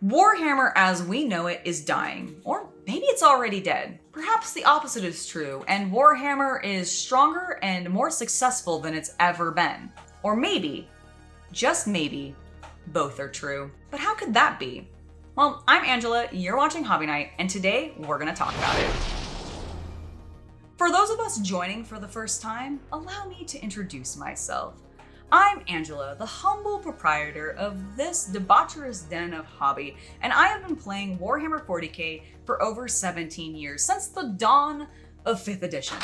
Warhammer as we know it is dying, or maybe it's already dead. Perhaps the opposite is true, and Warhammer is stronger and more successful than it's ever been. Or maybe, just maybe, both are true. But how could that be? Well, I'm Angela, you're watching Hobby Night, and today we're gonna talk about it. For those of us joining for the first time, allow me to introduce myself. I'm Angela, the humble proprietor of this debaucherous den of hobby, and I have been playing Warhammer 40k for over 17 years, since the dawn of 5th edition.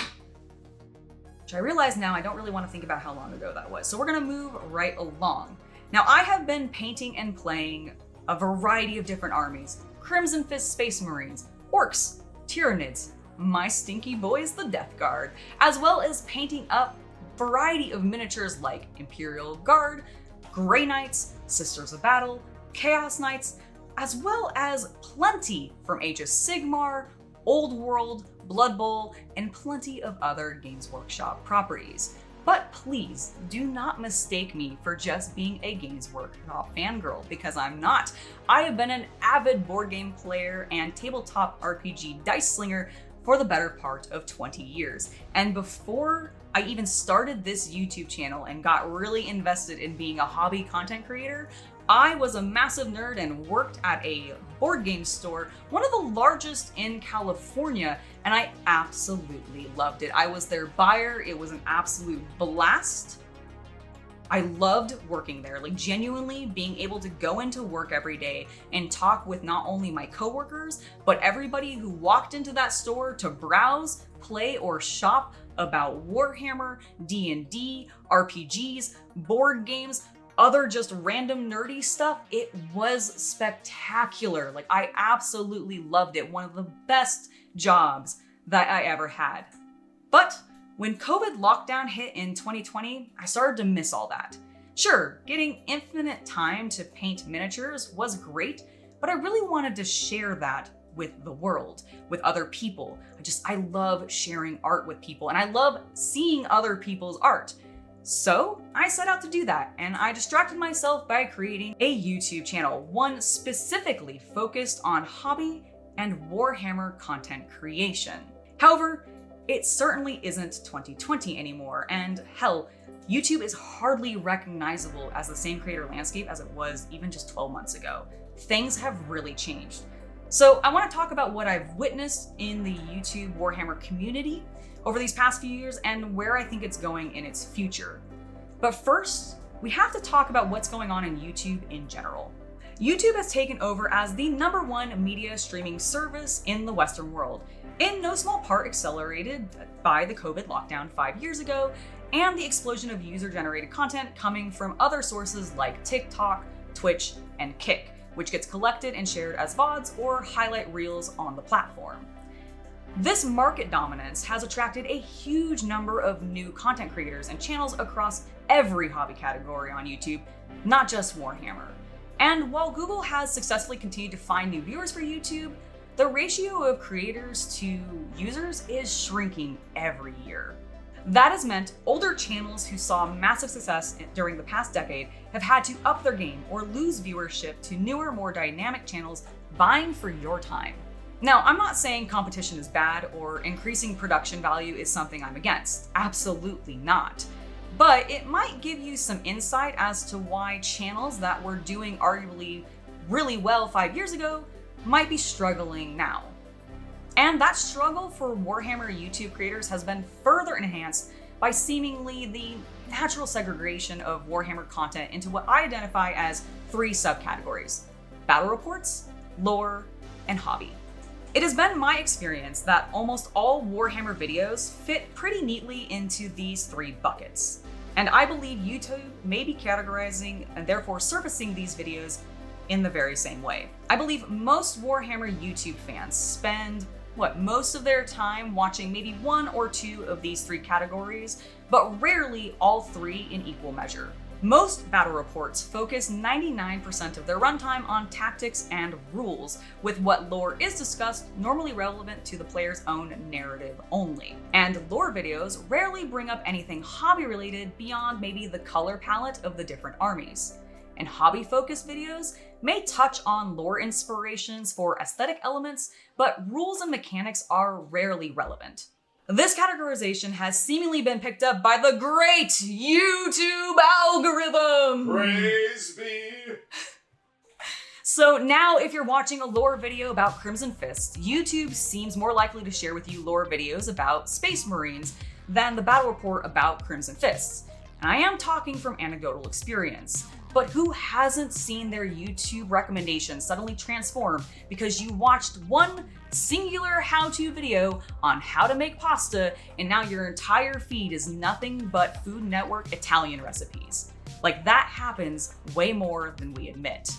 Which I realize now I don't really want to think about how long ago that was, so we're gonna move right along. Now, I have been painting and playing a variety of different armies: Crimson Fist Space Marines, Orcs, Tyranids, my stinky boys the Death Guard, as well as painting up variety of miniatures like Imperial Guard, Grey Knights, Sisters of Battle, Chaos Knights, as well as plenty from Age of Sigmar, Old World, Blood Bowl, and plenty of other Games Workshop properties. But please do not mistake me for just being a Games Workshop fangirl, because I'm not. I have been an avid board game player and tabletop RPG dice slinger for the better part of 20 years. And before I even started this YouTube channel and got really invested in being a hobby content creator, I was a massive nerd and worked at a board game store, one of the largest in California, and I absolutely loved it. I was their buyer. It was an absolute blast. I loved working there, like genuinely being able to go into work every day and talk with not only my coworkers, but everybody who walked into that store to browse, play, or shop about Warhammer, D&D, RPGs, board games, other just random nerdy stuff. It was spectacular. Like, I absolutely loved it. One of the best jobs that I ever had. But when COVID lockdown hit in 2020, I started to miss all that. Sure, getting infinite time to paint miniatures was great, but I really wanted to share that with the world, with other people. I love sharing art with people, and I love seeing other people's art. So I set out to do that, and I distracted myself by creating a YouTube channel, one specifically focused on hobby and Warhammer content creation. However, it certainly isn't 2020 anymore, and hell, YouTube is hardly recognizable as the same creator landscape as it was even just 12 months ago. Things have really changed. So I want to talk about what I've witnessed in the YouTube Warhammer community over these past few years and where I think it's going in its future. But first, we have to talk about what's going on in YouTube in general. YouTube has taken over as the #1 media streaming service in the Western world, in no small part accelerated by the COVID lockdown 5 years ago and the explosion of user-generated content coming from other sources like TikTok, Twitch, and Kick, which gets collected and shared as VODs or highlight reels on the platform. This market dominance has attracted a huge number of new content creators and channels across every hobby category on YouTube, not just Warhammer. And while Google has successfully continued to find new viewers for YouTube, the ratio of creators to users is shrinking every year. That has meant older channels who saw massive success during the past decade have had to up their game or lose viewership to newer, more dynamic channels vying for your time. Now, I'm not saying competition is bad or increasing production value is something I'm against. Absolutely not. But it might give you some insight as to why channels that were doing arguably really well 5 years ago might be struggling now. And that struggle for Warhammer YouTube creators has been further enhanced by seemingly the natural segregation of Warhammer content into what I identify as 3 subcategories: battle reports, lore, and hobby. It has been my experience that almost all Warhammer videos fit pretty neatly into these 3 buckets. And I believe YouTube may be categorizing and therefore surfacing these videos in the very same way. I believe most Warhammer YouTube fans spend most of their time watching maybe 1 or 2 of these 3 categories, but rarely all 3 in equal measure. Most battle reports focus 99% of their runtime on tactics and rules, with what lore is discussed normally relevant to the player's own narrative only. And lore videos rarely bring up anything hobby related beyond maybe the color palette of the different armies. And hobby-focused videos may touch on lore inspirations for aesthetic elements, but rules and mechanics are rarely relevant. This categorization has seemingly been picked up by the great YouTube algorithm! Praise be! So now if you're watching a lore video about Crimson Fist, YouTube seems more likely to share with you lore videos about Space Marines than the battle report about Crimson Fists. And I am talking from anecdotal experience. But who hasn't seen their YouTube recommendations suddenly transform because you watched one singular how-to video on how to make pasta and now your entire feed is nothing but Food Network Italian recipes? Like, that happens way more than we admit.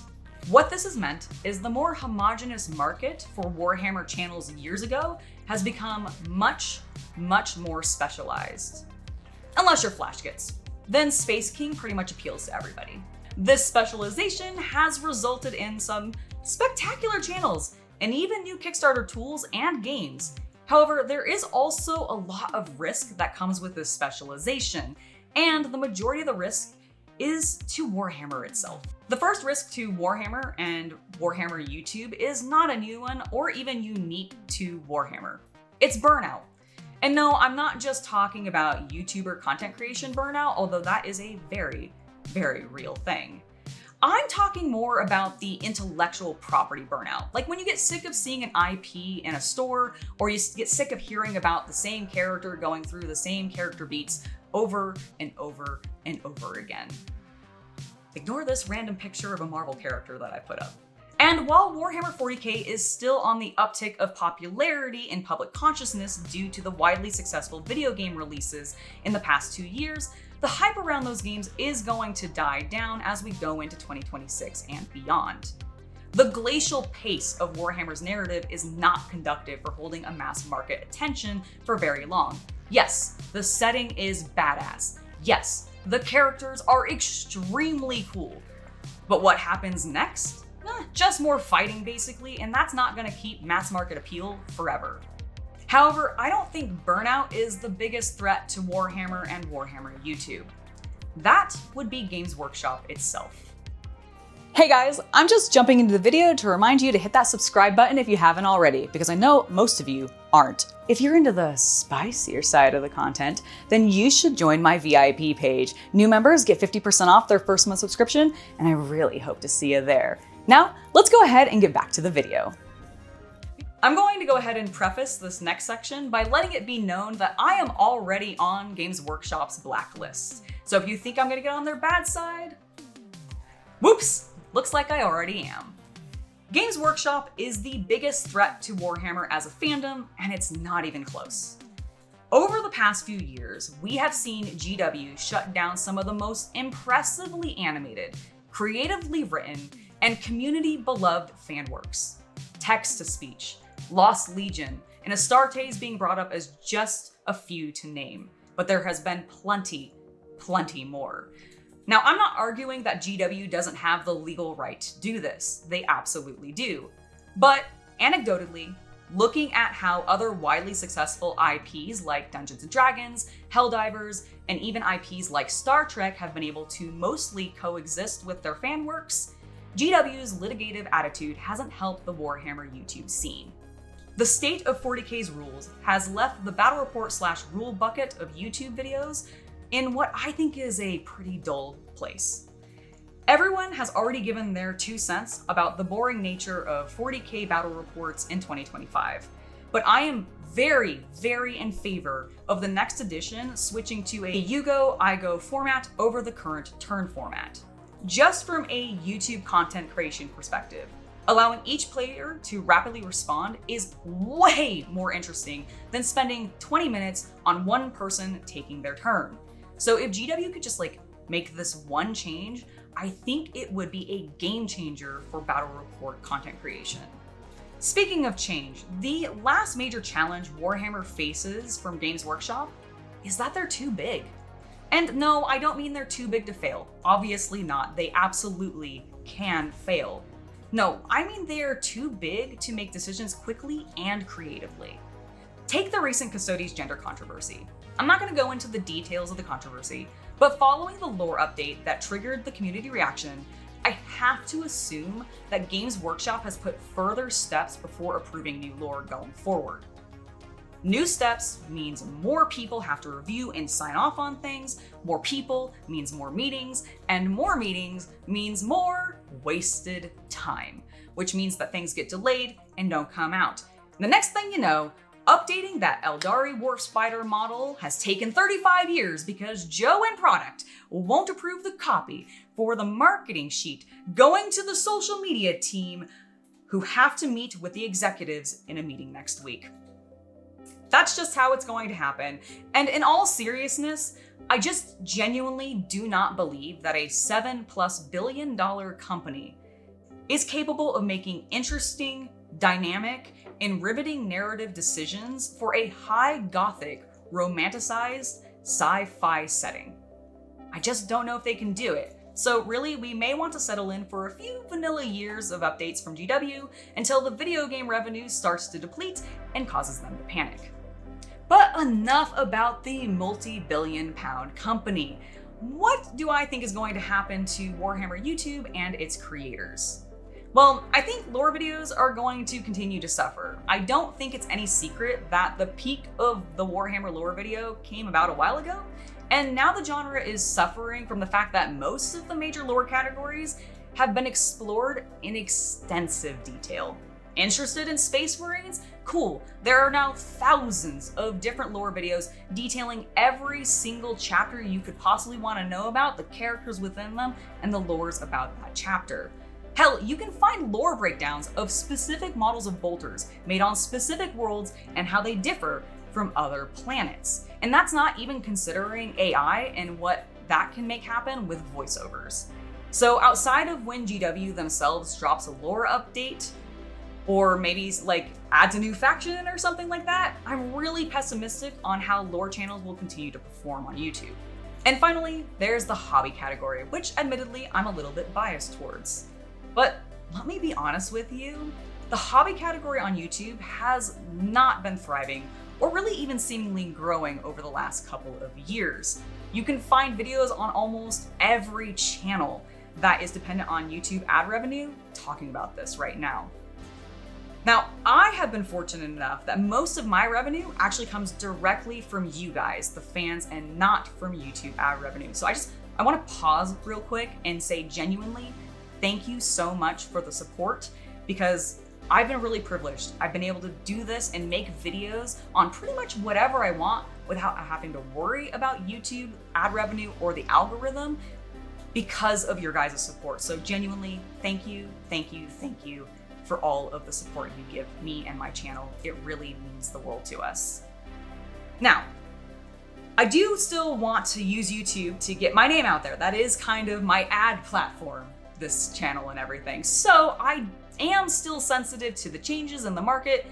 What this has meant is the more homogenous market for Warhammer channels years ago has become much, much more specialized. Unless you're Flash Kids. Then Space King pretty much appeals to everybody. This specialization has resulted in some spectacular channels and even new Kickstarter tools and games. However, there is also a lot of risk that comes with this specialization, and the majority of the risk is to Warhammer itself. The first risk to Warhammer and Warhammer YouTube is not a new one or even unique to Warhammer. It's burnout. And no, I'm not just talking about YouTuber content creation burnout, although that is a very real thing. I'm talking more about the intellectual property burnout. Like when you get sick of seeing an IP in a store, or you get sick of hearing about the same character going through the same character beats over and over and over again. Ignore this random picture of a Marvel character that I put up. And while Warhammer 40k is still on the uptick of popularity in public consciousness due to the widely successful video game releases in the past 2 years, the hype around those games is going to die down as we go into 2026 and beyond. The glacial pace of Warhammer's narrative is not conducive for holding a mass market attention for very long. Yes, the setting is badass. Yes, the characters are extremely cool. But what happens next? Just more fighting basically, and that's not gonna keep mass market appeal forever. However, I don't think Burnout is the biggest threat to Warhammer and Warhammer YouTube. That would be Games Workshop itself. Hey guys, I'm just jumping into the video to remind you to hit that subscribe button if you haven't already, because I know most of you aren't. If you're into the spicier side of the content, then you should join my VIP page. New members get 50% off their first month subscription, and I really hope to see you there. Now, let's go ahead and get back to the video. I'm going to go ahead and preface this next section by letting it be known that I am already on Games Workshop's blacklist. So if you think I'm gonna get on their bad side, whoops, looks like I already am. Games Workshop is the biggest threat to Warhammer as a fandom, and it's not even close. Over the past few years, we have seen GW shut down some of the most impressively animated, creatively written, and community-beloved fan works. Text-to-Speech, Lost Legion, and Astartes being brought up as just a few to name, but there has been plenty more. Now, I'm not arguing that GW doesn't have the legal right to do this. They absolutely do. But anecdotally, looking at how other widely successful IPs like Dungeons & Dragons, Helldivers, and even IPs like Star Trek have been able to mostly coexist with their fan works, GW's litigative attitude hasn't helped the Warhammer YouTube scene. The state of 40k's rules has left the battle report / rule bucket of YouTube videos in what I think is a pretty dull place. Everyone has already given their 2 cents about the boring nature of 40k battle reports in 2025, but I am very in favor of the next edition switching to a you go, I go format over the current turn format. Just from a YouTube content creation perspective, allowing each player to rapidly respond is way more interesting than spending 20 minutes on one person taking their turn. So if GW could just make this one change, I think it would be a game changer for battle report content creation. Speaking of change, the last major challenge Warhammer faces from Games Workshop is that they're too big. And no, I don't mean they're too big to fail. Obviously not. They absolutely can fail. No, I mean they are too big to make decisions quickly and creatively. Take the recent Custodes gender controversy. I'm not going to go into the details of the controversy, but following the lore update that triggered the community reaction, I have to assume that Games Workshop has put further steps before approving new lore going forward. New steps means more people have to review and sign off on things, more people means more meetings, and more meetings means more wasted time, which means that things get delayed and don't come out. And the next thing you know, updating that Eldari Warp Spider model has taken 35 years because Joe in product won't approve the copy for the marketing sheet going to the social media team, who have to meet with the executives in a meeting next week. That's just how it's going to happen. And in all seriousness, I just genuinely do not believe that a $7+ billion company is capable of making interesting, dynamic, and riveting narrative decisions for a high gothic, romanticized sci-fi setting. I just don't know if they can do it. So really, we may want to settle in for a few vanilla years of updates from GW until the video game revenue starts to deplete and causes them to panic. But enough about the multi-billion-pound company. What do I think is going to happen to Warhammer YouTube and its creators? Well, I think lore videos are going to continue to suffer. I don't think it's any secret that the peak of the Warhammer lore video came about a while ago, and now the genre is suffering from the fact that most of the major lore categories have been explored in extensive detail. Interested in Space Marines? Cool. There are now thousands of different lore videos detailing every single chapter you could possibly want to know about, the characters within them, and the lores about that chapter. Hell, you can find lore breakdowns of specific models of bolters made on specific worlds and how they differ from other planets. And that's not even considering AI and what that can make happen with voiceovers. So outside of when GW themselves drops a lore update, or maybe like adds a new faction or something like that, I'm really pessimistic on how lore channels will continue to perform on YouTube. And finally, there's the hobby category, which admittedly I'm a little bit biased towards. But let me be honest with you, the hobby category on YouTube has not been thriving or really even seemingly growing over the last couple of years. You can find videos on almost every channel that is dependent on YouTube ad revenue talking about this right now. Now, I have been fortunate enough that most of my revenue actually comes directly from you guys, the fans, and not from YouTube ad revenue. So I want to pause real quick and say genuinely, thank you so much for the support, because I've been really privileged. I've been able to do this and make videos on pretty much whatever I want without having to worry about YouTube ad revenue or the algorithm because of your guys' support. So genuinely, thank you, thank you, thank you for all of the support you give me and my channel. It really means the world to us. Now, I do still want to use YouTube to get my name out there. That is kind of my ad platform, this channel and everything. So I am still sensitive to the changes in the market.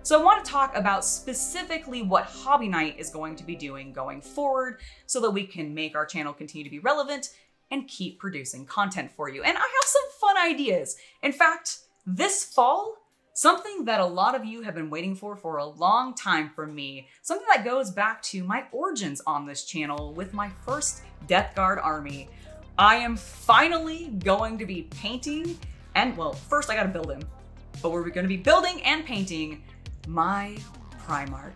So I want to talk about specifically what Hobby Night is going to be doing going forward so that we can make our channel continue to be relevant and keep producing content for you. And I have some fun ideas. In fact, this fall, something that a lot of you have been waiting for a long time from me, something that goes back to my origins on this channel with my first Death Guard army. I am finally going to be painting, and well, first I gotta build him, but we're gonna be building and painting my Primarch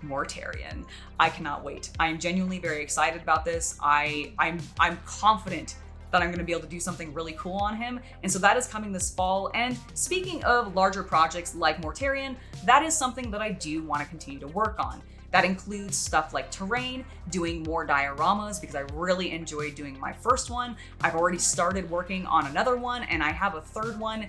Mortarion. I cannot wait. I am genuinely very excited about this. I'm confident that I'm gonna be able to do something really cool on him. And so that is coming this fall. And speaking of larger projects like Mortarion, that is something that I do wanna continue to work on. That includes stuff like terrain, doing more dioramas, because I really enjoyed doing my first one. I've already started working on another one, and I have a third one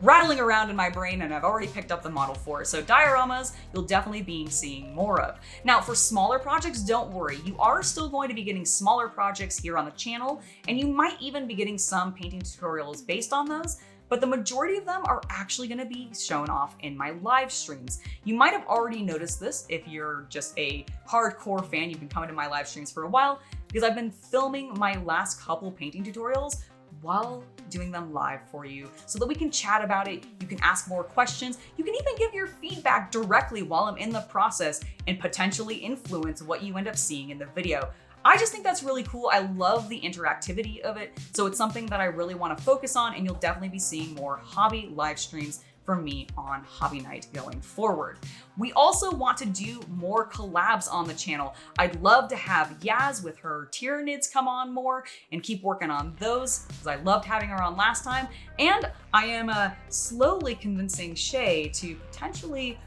rattling around in my brain, and I've already picked up the model for it. So dioramas, you'll definitely be seeing more of. Now, for smaller projects, don't worry. You are still going to be getting smaller projects here on the channel, and you might even be getting some painting tutorials based on those, but the majority of them are actually gonna be shown off in my live streams. You might have already noticed this if you're just a hardcore fan. You've been coming to my live streams for a while, because I've been filming my last couple painting tutorials while doing them live for you so that we can chat about it. You can ask more questions. You can even give your feedback directly while I'm in the process and potentially influence what you end up seeing in the video. I just think that's really cool. I love the interactivity of it. So it's something that I really want to focus on, and you'll definitely be seeing more hobby live streams from me on Hobby Night going forward. We also want to do more collabs on the channel. I'd love to have Yaz with her Tyranids come on more and keep working on those, because I loved having her on last time. And I am slowly convincing Shay to potentially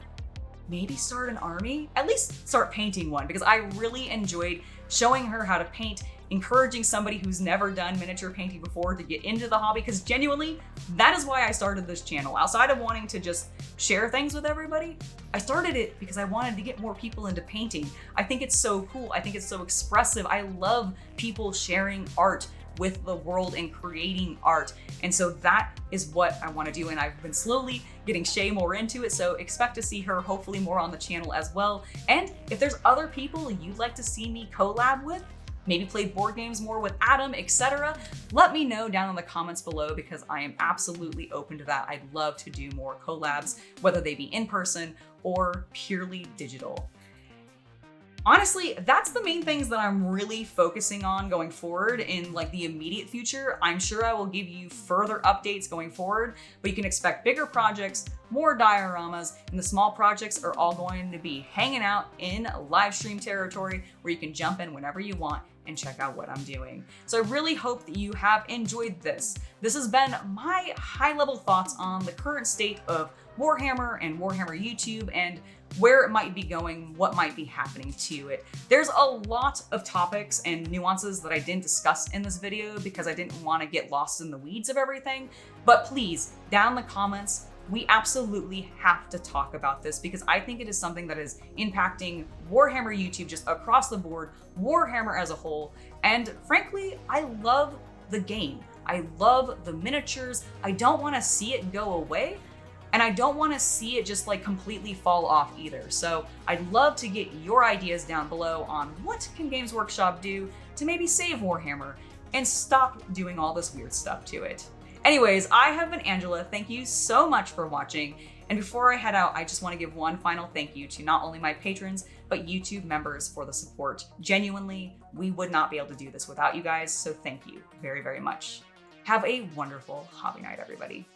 maybe start an army, at least start painting one, because I really enjoyed showing her how to paint, encouraging somebody who's never done miniature painting before to get into the hobby, because genuinely, that is why I started this channel. Outside of wanting to just share things with everybody, I started it because I wanted to get more people into painting. I think it's so cool. I think it's so expressive. I love people sharing art with the world and creating art. And so that is what I want to do. And I've been slowly getting Shay more into it. So expect to see her hopefully more on the channel as well. And if there's other people you'd like to see me collab with, maybe play board games more with Adam, etc., let me know down in the comments below, because I am absolutely open to that. I'd love to do more collabs, whether they be in person or purely digital. Honestly, that's the main things that I'm really focusing on going forward in like the immediate future. I'm sure I will give you further updates going forward, but you can expect bigger projects, more dioramas, and the small projects are all going to be hanging out in live stream territory where you can jump in whenever you want and check out what I'm doing. So I really hope that you have enjoyed this. This has been my high-level thoughts on the current state of Warhammer and Warhammer YouTube and where it might be going, what might be happening to it. There's a lot of topics and nuances that I didn't discuss in this video because I didn't want to get lost in the weeds of everything. But please, down in the comments, we absolutely have to talk about this, because I think it is something that is impacting Warhammer YouTube just across the board, Warhammer as a whole. And frankly, I love the game. I love the miniatures. I don't want to see it go away. And I don't want to see it just like completely fall off either. So I'd love to get your ideas down below on what can Games Workshop do to maybe save Warhammer and stop doing all this weird stuff to it. Anyways, I have been Angela. Thank you so much for watching. And before I head out, I just want to give one final thank you to not only my patrons, but YouTube members for the support. Genuinely, we would not be able to do this without you guys. So thank you very, very much. Have a wonderful hobby night, everybody.